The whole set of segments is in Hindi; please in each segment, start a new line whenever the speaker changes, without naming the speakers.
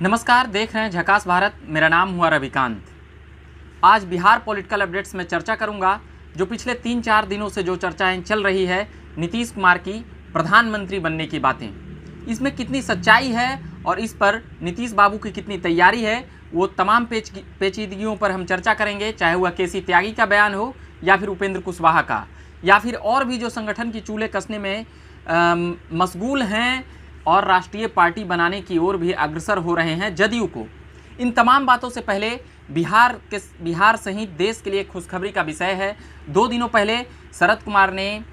नमस्कार, देख रहे हैं झकास भारत। मेरा नाम हुआ रविकांत। आज बिहार पॉलिटिकल अपडेट्स में चर्चा करूंगा जो पिछले 3-4 दिनों से जो चर्चाएं चल रही है नीतीश कुमार की प्रधानमंत्री बनने की बातें, इसमें कितनी सच्चाई है और इस पर नीतीश बाबू की कितनी तैयारी है, वो तमाम पेचीदगियों पर हम चर्चा करेंगे। चाहे वह केसी त्यागी का बयान हो या फिर उपेंद्र कुशवाहा का, या फिर और भी जो संगठन की चूल्हे कसने में मशगूल हैं और राष्ट्रीय पार्टी बनाने की ओर भी अग्रसर हो रहे हैं जदयू को। इन तमाम बातों से पहले बिहार सहित देश के लिए खुशखबरी का विषय है। 2 दिनों पहले शरद कुमार ने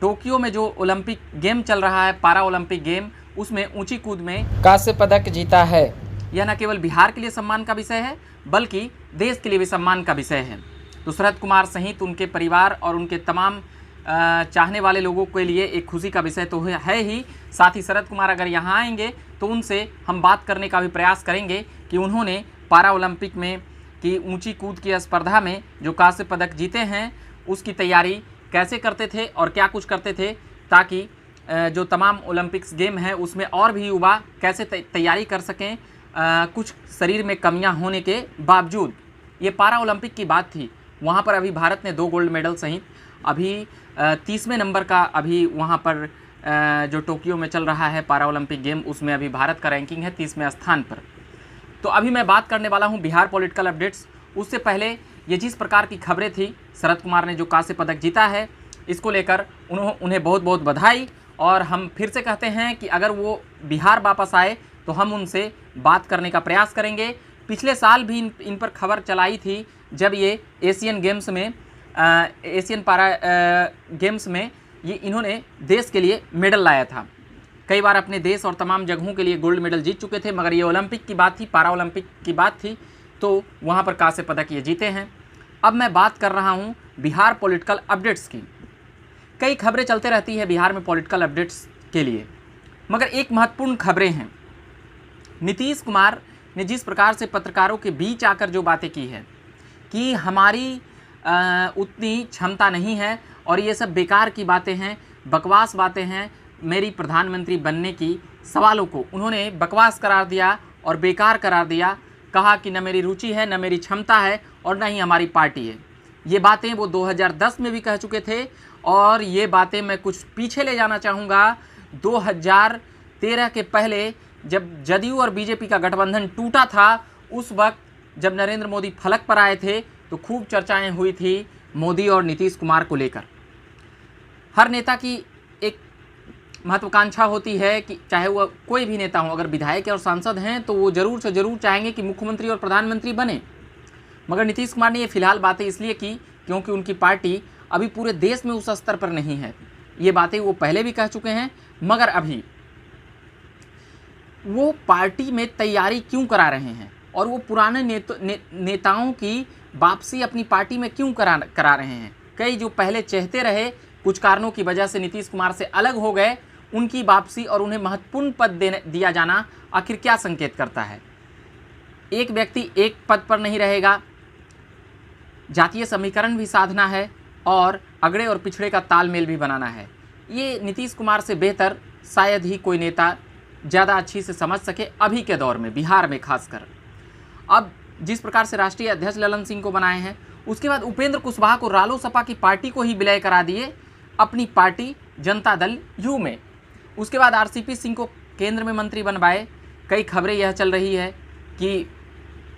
टोक्यो में जो ओलंपिक गेम चल रहा है, पारा ओलंपिक गेम, उसमें ऊंची कूद में कांस्य पदक जीता है। यह न केवल बिहार के लिए सम्मान का विषय है बल्कि देश के लिए भी सम्मान का विषय है। तो शरद कुमार सहित उनके परिवार और उनके तमाम चाहने वाले लोगों के लिए एक खुशी का विषय तो है ही। साथ ही शरद कुमार अगर यहाँ आएंगे तो उनसे हम बात करने का भी प्रयास करेंगे कि उन्होंने पारा ओलंपिक में की ऊंची कूद की स्पर्धा में जो कांस्य पदक जीते हैं उसकी तैयारी कैसे करते थे और क्या कुछ करते थे, ताकि जो तमाम ओलंपिक्स गेम हैं उसमें और भी युवा कैसे तैयारी कर सकें कुछ शरीर में कमियां होने के बावजूद। ये पारा ओलंपिक की बात थी। वहाँ पर अभी भारत ने 2 गोल्ड मेडल सहित अभी 30वें नंबर का अभी वहाँ पर जो टोक्यो में चल रहा है पारा ओलंपिक गेम, उसमें अभी भारत का रैंकिंग है 30वें स्थान पर। तो अभी मैं बात करने वाला हूँ बिहार पॉलिटिकल अपडेट्स। उससे पहले ये जिस प्रकार की खबरें थी, शरद कुमार ने जो कांस्य पदक जीता है इसको लेकर उन्हें बहुत बहुत बधाई। और हम फिर से कहते हैं कि अगर वो बिहार वापस आए तो हम उनसे बात करने का प्रयास करेंगे। पिछले साल भी इन पर खबर चलाई थी जब ये एशियन गेम्स में एशियन पारा गेम्स में ये इन्होंने देश के लिए मेडल लाया था। कई बार अपने देश और तमाम जगहों के लिए गोल्ड मेडल जीत चुके थे, मगर ये ओलंपिक की बात थी, पारा ओलंपिक की बात थी, तो वहाँ पर कांस्य पदक ये जीते हैं। अब मैं बात कर रहा हूँ बिहार पॉलिटिकल अपडेट्स की। कई खबरें चलते रहती है बिहार में पॉलिटिकल अपडेट्स के लिए, मगर एक महत्वपूर्ण खबरें हैं। नीतीश कुमार ने जिस प्रकार से पत्रकारों के बीच आकर जो बातें की है कि हमारी उतनी क्षमता नहीं है और ये सब बेकार की बातें हैं, बकवास बातें हैं, मेरी प्रधानमंत्री बनने की सवालों को उन्होंने बकवास करार दिया और बेकार करार दिया। कहा कि न मेरी रुचि है, न मेरी क्षमता है और न ही हमारी पार्टी है। ये बातें वो 2010 में भी कह चुके थे और ये बातें मैं कुछ पीछे ले जाना चाहूँगा। 2013 के पहले जब जदयू और बीजेपी का गठबंधन टूटा था, उस वक्त जब नरेंद्र मोदी फलक पर आए थे तो खूब चर्चाएं हुई थी मोदी और नीतीश कुमार को लेकर। हर नेता की एक महत्वाकांक्षा होती है कि चाहे वह कोई भी नेता हो, अगर विधायक और सांसद हैं तो वो ज़रूर से ज़रूर चाहेंगे कि मुख्यमंत्री और प्रधानमंत्री बने। मगर नीतीश कुमार ने ये फिलहाल बातें इसलिए की क्योंकि उनकी पार्टी अभी पूरे देश में उस स्तर पर नहीं है। ये बातें वो पहले भी कह चुके हैं, मगर अभी वो पार्टी में तैयारी क्यों करा रहे हैं और वो पुराने नेताओं की वापसी अपनी पार्टी में क्यों करा रहे हैं। कई जो पहले चाहते रहे, कुछ कारणों की वजह से नीतीश कुमार से अलग हो गए, उनकी वापसी और उन्हें महत्वपूर्ण पद दिया जाना आखिर क्या संकेत करता है। एक व्यक्ति एक पद पर नहीं रहेगा, जातीय समीकरण भी साधना है और अगड़े और पिछड़े का तालमेल भी बनाना है। ये नीतीश कुमार से बेहतर शायद ही कोई नेता ज़्यादा अच्छी से समझ सके अभी के दौर में, बिहार में खासकर। अब जिस प्रकार से राष्ट्रीय अध्यक्ष ललन सिंह को बनाए हैं, उसके बाद उपेंद्र कुशवाहा को रालोसपा की पार्टी को ही विलय करा दिए अपनी पार्टी जनता दल यू में। उसके बाद आरसीपी सिंह को केंद्र में मंत्री बनवाए। कई खबरें यह चल रही है कि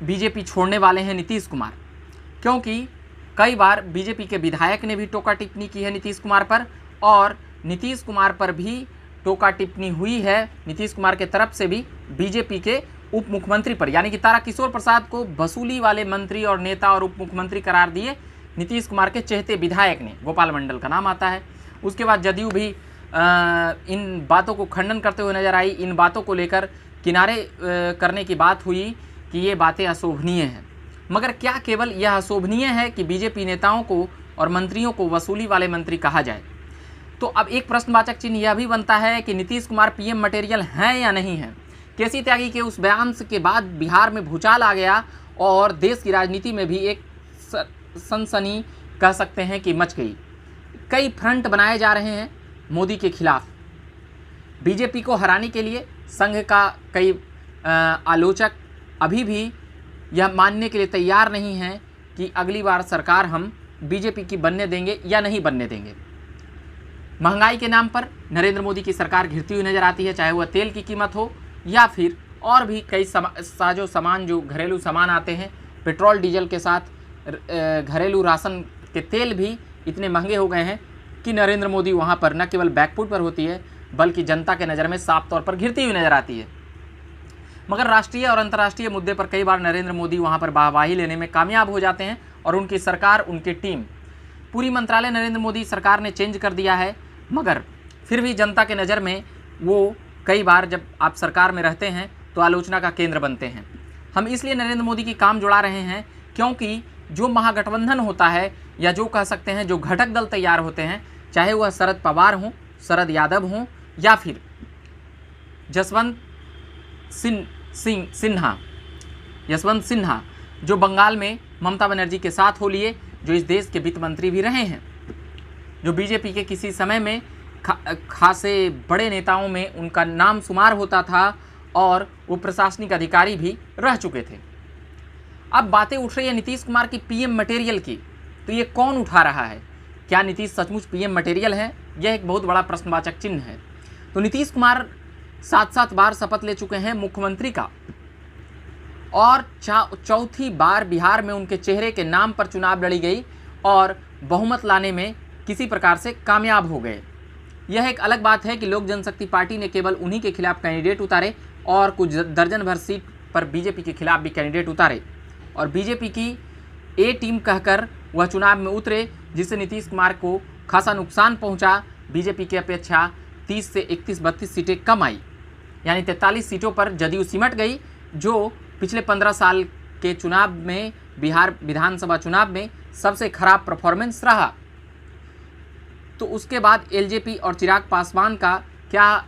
बीजेपी छोड़ने वाले हैं नीतीश कुमार, क्योंकि कई बार बीजेपी के विधायक ने भी टोका टिप्पणी की है नीतीश कुमार पर और नीतीश कुमार पर भी टोका टिप्पणी हुई है नीतीश कुमार के तरफ से भी बीजेपी के उप मुख्यमंत्री पर, यानी कि ताराकिशोर प्रसाद को वसूली वाले मंत्री और नेता और उप मुख्यमंत्री करार दिए नीतीश कुमार के चहेते विधायक ने। गोपाल मंडल का नाम आता है। उसके बाद जदयू भी इन बातों को खंडन करते हुए नजर आई। इन बातों को लेकर किनारे करने की बात हुई कि ये बातें अशोभनीय हैं। मगर क्या केवल यह अशोभनीय है कि बीजेपी नेताओं को और मंत्रियों को वसूली वाले मंत्री कहा जाए? तो अब एक प्रश्नवाचक चिन्ह यह भी बनता है कि नीतीश कुमार पीएम मटेरियल हैं या नहीं हैं। केसी त्यागी के उस बयान के बाद बिहार में भूचाल आ गया और देश की राजनीति में भी एक सनसनी कह सकते हैं कि मच गई। कई फ्रंट बनाए जा रहे हैं मोदी के खिलाफ। बीजेपी को हराने के लिए संघ का कई आलोचक अभी भी यह मानने के लिए तैयार नहीं हैं कि अगली बार सरकार हम बीजेपी की बनने देंगे या नहीं बनने देंगे। महंगाई के नाम पर नरेंद्र मोदी की सरकार घिरती हुई नजर आती है, चाहे वह तेल की कीमत हो या फिर और भी कई साजो सामान जो घरेलू सामान आते हैं। पेट्रोल डीजल के साथ घरेलू राशन के तेल भी इतने महंगे हो गए हैं कि नरेंद्र मोदी वहाँ पर न केवल बैकफुट पर होती है बल्कि जनता के नज़र में साफ तौर पर घिरती हुई नजर आती है। मगर राष्ट्रीय और अंतर्राष्ट्रीय मुद्दे पर कई बार नरेंद्र मोदी वहाँ पर वाहवाही लेने में कामयाब हो जाते हैं और उनकी सरकार, उनकी टीम, पूरी मंत्रालय नरेंद्र मोदी सरकार ने चेंज कर दिया है। मगर फिर भी जनता के नज़र में वो कई बार जब आप सरकार में रहते हैं तो आलोचना का केंद्र बनते हैं। हम इसलिए नरेंद्र मोदी की काम जुड़ा रहे हैं क्योंकि जो महागठबंधन होता है या जो कह सकते हैं जो घटक दल तैयार होते हैं, चाहे वह शरद पवार हों, शरद यादव हों या फिर यशवंत सिन्हा जो बंगाल में ममता बनर्जी के साथ हो लिए, जो इस देश के वित्त मंत्री भी रहे हैं, जो बीजेपी के किसी समय में खासे बड़े नेताओं में उनका नाम शुमार होता था और वो प्रशासनिक अधिकारी भी रह चुके थे। अब बातें उठ रही है नीतीश कुमार की पीएम मटेरियल की, तो ये कौन उठा रहा है? क्या नीतीश सचमुच पीएम मटेरियल है? यह एक बहुत बड़ा प्रश्नवाचक चिन्ह है। तो नीतीश कुमार 7 बार शपथ ले चुके हैं मुख्यमंत्री का और चौथी बार बिहार में उनके चेहरे के नाम पर चुनाव लड़ी गई और बहुमत लाने में किसी प्रकार से कामयाब हो गए। यह एक अलग बात है कि लोक जनशक्ति पार्टी ने केवल उन्हीं के खिलाफ कैंडिडेट उतारे और कुछ दर्जन भर सीट पर बीजेपी के खिलाफ भी कैंडिडेट उतारे और बीजेपी की ए टीम कहकर वह चुनाव में उतरे, जिससे नीतीश कुमार को खासा नुकसान पहुंचा। बीजेपी की अपेक्षा 30 से 31-32 सीटें कम आई, यानी 43 सीटों पर जदयू सिमट गई, जो पिछले 15 साल के चुनाव में, बिहार विधानसभा चुनाव में सबसे खराब परफॉर्मेंस रहा। तो उसके बाद एलजेपी और चिराग पासवान का क्या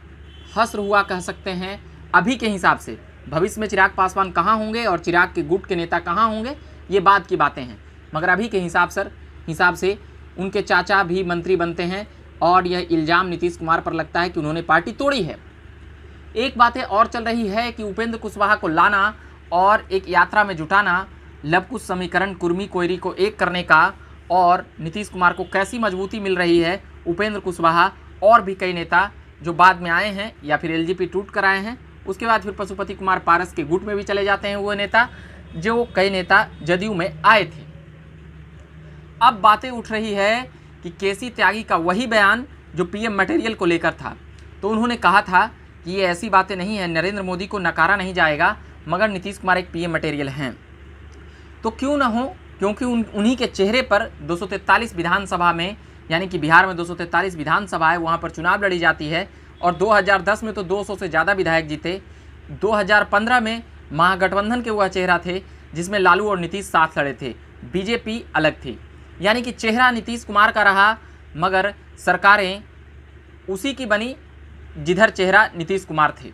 हश्र हुआ कह सकते हैं। अभी के हिसाब से भविष्य में चिराग पासवान कहाँ होंगे और चिराग के गुट के नेता कहाँ होंगे, ये बात की बातें हैं। मगर अभी के हिसाब से उनके चाचा भी मंत्री बनते हैं और यह इल्ज़ाम नीतीश कुमार पर लगता है कि उन्होंने पार्टी तोड़ी है। एक बातें और चल रही है कि उपेंद्र कुशवाहा को लाना और एक यात्रा में जुटाना, लवकुश समीकरण कुर्मी कोयरी को एक करने का, और नीतीश कुमार को कैसी मजबूती मिल रही है। उपेंद्र कुशवाहा और भी कई नेता जो बाद में आए हैं या फिर एलजेपी टूट कर आए हैं, उसके बाद फिर पशुपति कुमार पारस के गुट में भी चले जाते हैं वो नेता, जो कई नेता जदयू में आए थे। अब बातें उठ रही है कि केसी त्यागी का वही बयान जो पीएम मटेरियल को लेकर था, तो उन्होंने कहा था कि ये ऐसी बातें नहीं है, नरेंद्र मोदी को नकारा नहीं जाएगा, मगर नीतीश कुमार एक पीएम मटेरियल हैं। तो क्यों ना हो, क्योंकि उन्हीं के चेहरे पर 243 विधानसभा में, यानी कि बिहार में 243 विधानसभा है, वहाँ पर चुनाव लड़ी जाती है और 2010 में तो 200 से ज़्यादा विधायक जीते। 2015 में महागठबंधन के वह चेहरा थे जिसमें लालू और नीतीश साथ लड़े थे, बीजेपी अलग थी, यानी कि चेहरा नीतीश कुमार का रहा, मगर सरकारें उसी की बनी जिधर चेहरा नीतीश कुमार थे।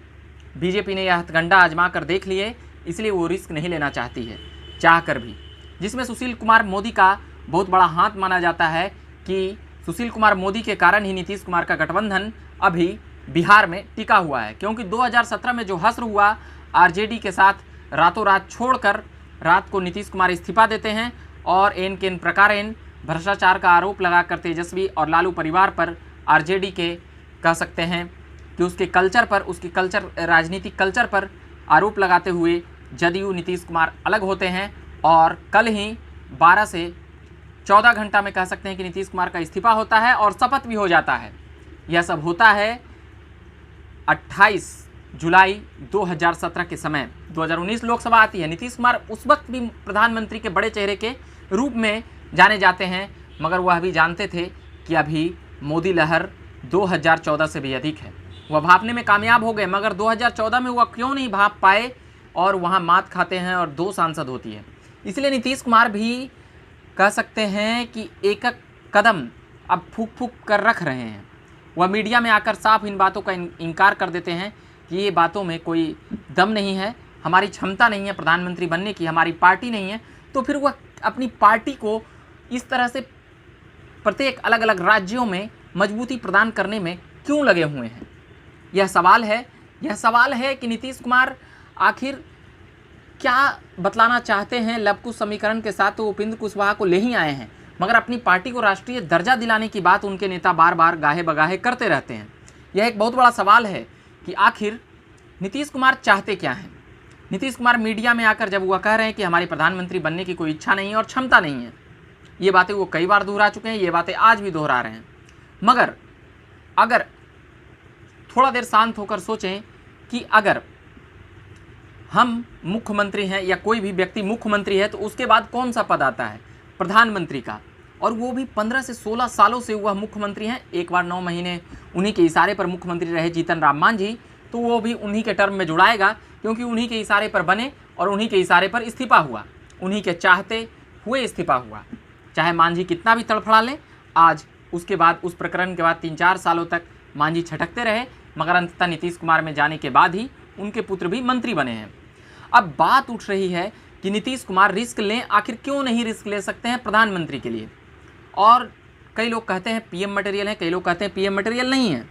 बीजेपी ने यह हथकंडा आजमा कर देख लिए, इसलिए वो रिस्क नहीं लेना चाहती है, चाह कर भी, जिसमें सुशील कुमार मोदी का बहुत बड़ा हाथ माना जाता है कि सुशील कुमार मोदी के कारण ही नीतीश कुमार का गठबंधन अभी बिहार में टिका हुआ है। क्योंकि 2017 में जो हश्र हुआ आरजेडी के साथ, रातों रात छोड़कर रात को नीतीश कुमार इस्तीफा देते हैं और एन के प्रकारेण भ्रष्टाचार का आरोप लगाकर तेजस्वी और लालू परिवार पर, आरजेडी के कह सकते हैं कि उसके कल्चर पर, उसकी राजनीतिक कल्चर पर आरोप लगाते हुए जदयू नीतीश कुमार अलग होते हैं और कल ही 12 से 14 घंटा में कह सकते हैं कि नीतीश कुमार का इस्तीफा होता है और शपथ भी हो जाता है। यह सब होता है 28 जुलाई 2017 के समय। 2019 लोकसभा आती है, नीतीश कुमार उस वक्त भी प्रधानमंत्री के बड़े चेहरे के रूप में जाने जाते हैं, मगर वह भी जानते थे कि अभी मोदी लहर 2014 से भी अधिक है। वह भापने में कामयाब हो गए, मगर 2014 में वह क्यों नहीं भाप पाए और वहाँ मात खाते हैं और 2 सांसद होती है। इसलिए नीतीश कुमार भी कह सकते हैं कि एक एक कदम अब फूक फूक कर रख रहे हैं। वह मीडिया में आकर साफ इन बातों का इनकार कर देते हैं कि ये बातों में कोई दम नहीं है, हमारी क्षमता नहीं है प्रधानमंत्री बनने की, हमारी पार्टी नहीं है। तो फिर वह अपनी पार्टी को इस तरह से प्रत्येक अलग अलग राज्यों में मजबूती प्रदान करने में क्यों लगे हुए हैं? यह सवाल है कि नीतीश कुमार आखिर क्या बतलाना चाहते हैं लव कुश समीकरण के साथ, तो उपेंद्र कुशवाहा को ले ही आए हैं, मगर अपनी पार्टी को राष्ट्रीय दर्जा दिलाने की बात उनके नेता बार बार गाहे बगाहे करते रहते हैं। यह एक बहुत बड़ा सवाल है कि आखिर नीतीश कुमार चाहते क्या हैं। नीतीश कुमार मीडिया में आकर जब वह कह रहे हैं कि हमारी प्रधानमंत्री बनने की कोई इच्छा नहीं है और क्षमता नहीं है, ये बातें वो कई बार दोहरा चुके हैं, ये बातें आज भी दोहरा रहे हैं। मगर अगर थोड़ा देर शांत होकर सोचें कि अगर हम मुख्यमंत्री हैं या कोई भी व्यक्ति मुख्यमंत्री है तो उसके बाद कौन सा पद आता है, प्रधानमंत्री का, और वो भी 15 से 16 सालों से वह मुख्यमंत्री हैं। एक बार 9 महीने उन्हीं के इशारे पर मुख्यमंत्री रहे जीतन राम मांझी, तो वो भी उन्हीं के टर्म में जुड़ाएगा, क्योंकि उन्हीं के इशारे पर बने और उन्हीं के इशारे पर इस्तीफा हुआ, उन्हीं के चाहते हुए इस्तीफा हुआ। चाहे मांझी कितना भी तड़फड़ा लें, आज उसके बाद उस प्रकरण के बाद 3-4 सालों तक मांझी छटकते रहे, मगर अंततः नीतीश कुमार में जाने के बाद ही उनके पुत्र भी मंत्री बने हैं। अब बात उठ रही है कि नीतीश कुमार रिस्क लें, आखिर क्यों नहीं रिस्क ले सकते हैं प्रधानमंत्री के लिए। और कई लोग कहते हैं पीएम मटेरियल है, कई लोग कहते हैं पीएम मटेरियल नहीं है।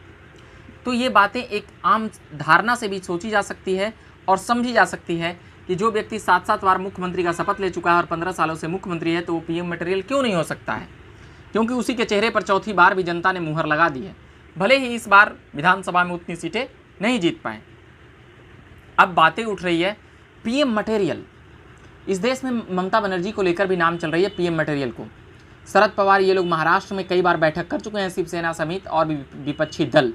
तो ये बातें एक आम धारणा से भी सोची जा सकती है और समझी जा सकती है कि जो व्यक्ति 7-7 बार मुख्यमंत्री का शपथ ले चुका है और 15 सालों से मुख्यमंत्री है, तो वो पीएम मटेरियल क्यों नहीं हो सकता है, क्योंकि उसी के चेहरे पर चौथी बार भी जनता ने मुहर लगा दी है, भले ही इस बार विधानसभा में उतनी सीटें नहीं जीत पाए। अब बातें उठ रही है पीएम मटेरियल। इस देश में ममता बनर्जी को लेकर भी नाम चल रही है पीएम मटेरियल को। शरद पवार ये लोग महाराष्ट्र में कई बार बैठक कर चुके हैं, शिवसेना समेत और भी विपक्षी दल,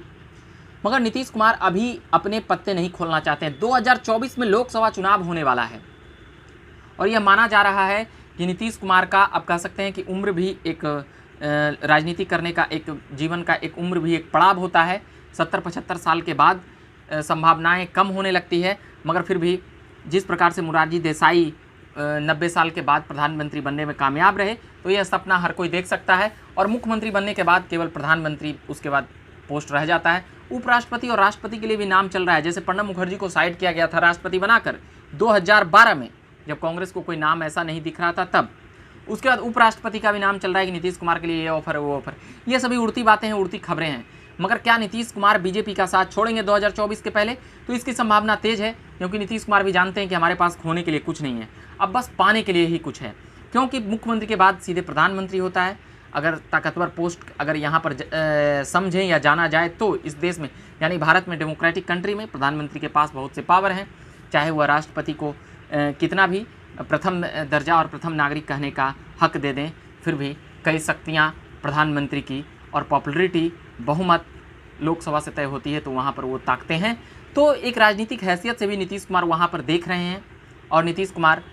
मगर नीतीश कुमार अभी अपने पत्ते नहीं खोलना चाहते हैं। 2024 में लोकसभा चुनाव होने वाला है और यह माना जा रहा है कि नीतीश कुमार का, अब कह सकते हैं कि उम्र भी एक राजनीति करने का, एक जीवन का एक उम्र भी एक पड़ाव होता है। 70-75 साल के बाद संभावनाएं कम होने लगती है, मगर फिर भी जिस प्रकार से मोरारजी देसाई 90 साल के बाद प्रधानमंत्री बनने में कामयाब रहे, तो यह सपना हर कोई देख सकता है। और मुख्यमंत्री बनने के बाद केवल प्रधानमंत्री उसके बाद पोस्ट रह जाता है। उपराष्ट्रपति और राष्ट्रपति के लिए भी नाम चल रहा है, जैसे प्रणब मुखर्जी को साइड किया गया था राष्ट्रपति बनाकर 2012 में, जब कांग्रेस को कोई नाम ऐसा नहीं दिख रहा था तब। उसके बाद उपराष्ट्रपति का भी नाम चल रहा है कि नीतीश कुमार के लिए ये ऑफर है, वो ऑफर। ये सभी उड़ती बातें हैं, उड़ती खबरें हैं। मगर क्या नीतीश कुमार बीजेपी का साथ छोड़ेंगे 2024 के पहले? तो इसकी संभावना तेज है, क्योंकि नीतीश कुमार भी जानते हैं कि हमारे पास खोने के लिए कुछ नहीं है, अब बस पाने के लिए ही कुछ है। क्योंकि मुख्यमंत्री के बाद सीधे प्रधानमंत्री होता है। अगर ताकतवर पोस्ट अगर यहाँ पर समझें या जाना जाए तो इस देश में, यानी भारत में, डेमोक्रेटिक कंट्री में, प्रधानमंत्री के पास बहुत से पावर हैं। चाहे वह राष्ट्रपति को कितना भी प्रथम दर्जा और प्रथम नागरिक कहने का हक दे दें, फिर भी कई शक्तियाँ प्रधानमंत्री की और पॉपुलरिटी, बहुमत लोकसभा से तय होती है, तो वहाँ पर वो ताकते हैं। तो एक राजनीतिक हैसियत से भी नीतीश कुमार वहाँ पर देख रहे हैं। और नीतीश कुमार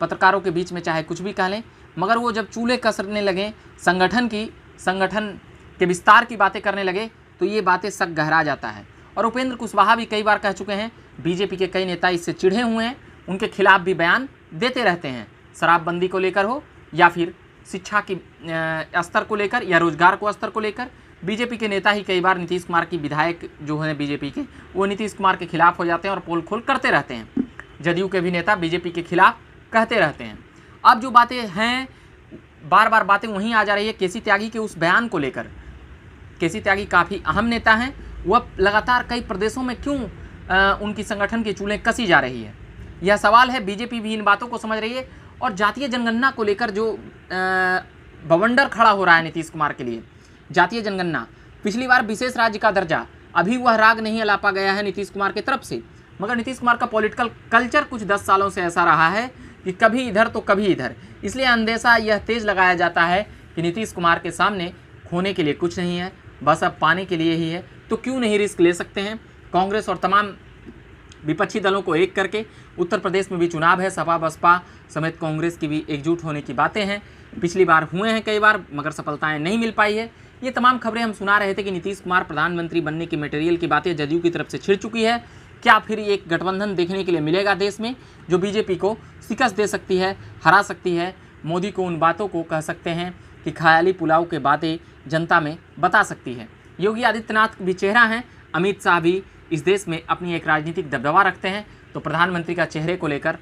पत्रकारों के बीच में चाहे कुछ भी कह लें, मगर वो जब चूल्हे कसरने लगे, संगठन के विस्तार की बातें करने लगे, तो ये बातें शक गहरा जाता है। और उपेंद्र कुशवाहा भी कई बार कह चुके हैं, बीजेपी के कई नेता इससे चिढ़े हुए हैं, उनके खिलाफ भी बयान देते रहते हैं, शराबबंदी को लेकर हो या फिर शिक्षा की स्तर को लेकर या रोजगार को स्तर को लेकर। बीजेपी के नेता ही कई बार नीतीश कुमार की विधायक जो हैं बीजेपी के, वो नीतीश कुमार के खिलाफ हो जाते हैं और पोल खोल करते रहते हैं। जदयू के भी नेता बीजेपी के खिलाफ कहते रहते हैं। अब जो बातें हैं, बार बार बातें वहीं आ जा रही है केसी त्यागी के उस बयान को लेकर। केसी त्यागी काफ़ी अहम नेता हैं, वह लगातार कई प्रदेशों में क्यों उनकी संगठन की चूल्हें कसी जा रही है, यह सवाल है। बीजेपी भी इन बातों को समझ रही है। और जातीय जनगणना को लेकर जो बवंडर खड़ा हो रहा है नीतीश कुमार के लिए, जातीय जनगणना, पिछली बार विशेष राज्य का दर्जा, अभी वह राग नहीं अलापा गया है नीतीश कुमार की तरफ से। मगर नीतीश कुमार का पॉलिटिकल कल्चर कुछ 10 सालों से ऐसा रहा है कि कभी इधर तो कभी इधर, इसलिए अंदेशा यह तेज लगाया जाता है कि नीतीश कुमार के सामने खोने के लिए कुछ नहीं है, बस अब पाने के लिए ही है। तो क्यों नहीं रिस्क ले सकते हैं? कांग्रेस और तमाम विपक्षी दलों को एक करके, उत्तर प्रदेश में भी चुनाव है, सपा बसपा समेत कांग्रेस की भी एकजुट होने की बातें हैं। पिछली बार हुए हैं कई बार, मगर सफलताएं नहीं मिल पाई है। ये तमाम खबरें हम सुना रहे थे कि नीतीश कुमार प्रधानमंत्री बनने की मटेरियल की बातें जदयू की तरफ से छिड़ चुकी है। क्या फिर एक गठबंधन देखने के लिए मिलेगा देश में, जो बीजेपी को शिकस्त दे सकती है, हरा सकती है? मोदी को उन बातों को कह सकते हैं कि ख्याली पुलाव के बातें जनता में बता सकती है। योगी आदित्यनाथ भी चेहरा हैं, अमित शाह भी इस देश में अपनी एक राजनीतिक दबदबा रखते हैं। तो प्रधानमंत्री का चेहरे को लेकर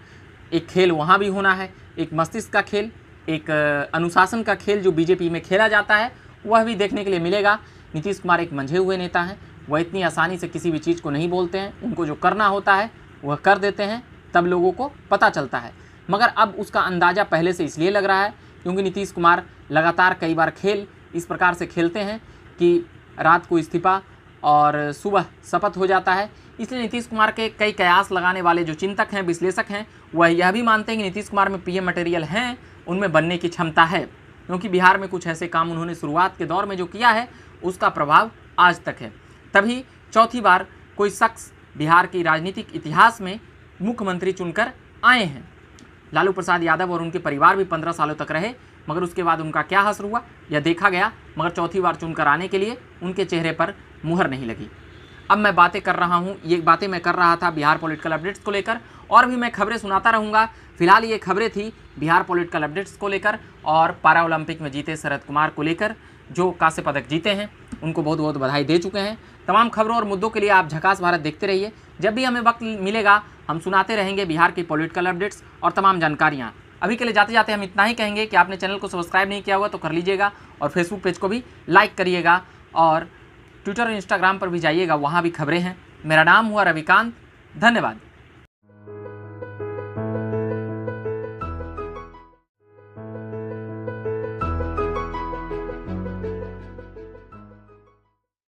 एक खेल वहाँ भी होना है, एक मस्तिष्क का खेल, एक अनुशासन का खेल जो बीजेपी में खेला जाता है, वह भी देखने के लिए मिलेगा। नीतीश कुमार एक मंझे हुए नेता हैं, वह इतनी आसानी से किसी भी चीज़ को नहीं बोलते हैं। उनको जो करना होता है वह कर देते हैं, तब लोगों को पता चलता है। मगर अब उसका अंदाज़ा पहले से इसलिए लग रहा है क्योंकि नीतीश कुमार लगातार कई बार खेल इस प्रकार से खेलते हैं कि रात को इस्तीफा और सुबह शपथ हो जाता है। इसलिए नीतीश कुमार के कई कयास लगाने वाले जो चिंतक हैं, विश्लेषक हैं, वह यह भी मानते हैं कि नीतीश कुमार में पीएम मटेरियल हैं, उनमें बनने की क्षमता है, क्योंकि बिहार में कुछ ऐसे काम उन्होंने शुरुआत के दौर में जो किया है उसका प्रभाव आज तक है। तभी चौथी बार कोई शख्स बिहार की राजनीतिक इतिहास में मुख्यमंत्री चुनकर आए हैं। लालू प्रसाद यादव और उनके परिवार भी 15 सालों तक रहे, मगर उसके बाद उनका क्या हश्र हुआ यह देखा गया, मगर चौथी बार चुनकर आने के लिए उनके चेहरे पर मुहर नहीं लगी। अब मैं बातें कर रहा हूँ, ये बातें मैं कर रहा था बिहार पॉलिटिकल अपडेट्स को लेकर, और भी मैं खबरें सुनाता रहूँगा। फिलहाल ये खबरें थी बिहार पॉलिटिकल अपडेट्स को लेकर और पैरा ओलंपिक में जीते शरद कुमार को लेकर, जो कांस्य पदक जीते हैं, उनको बहुत बहुत बधाई दे चुके हैं। तमाम खबरों और मुद्दों के लिए आप झकास भारत देखते रहिए। जब भी हमें वक्त मिलेगा हम सुनाते रहेंगे बिहार की पॉलिटिकल अपडेट्स और तमाम जानकारियाँ। अभी के लिए जाते जाते हम इतना ही कहेंगे कि आपने चैनल को सब्सक्राइब नहीं किया हुआ तो कर लीजिएगा, और फेसबुक पेज को भी लाइक करिएगा, और ट्विटर और इंस्टाग्राम पर भी जाइएगा, वहाँ भी खबरें हैं। मेरा नाम हुआ रविकांत। धन्यवाद।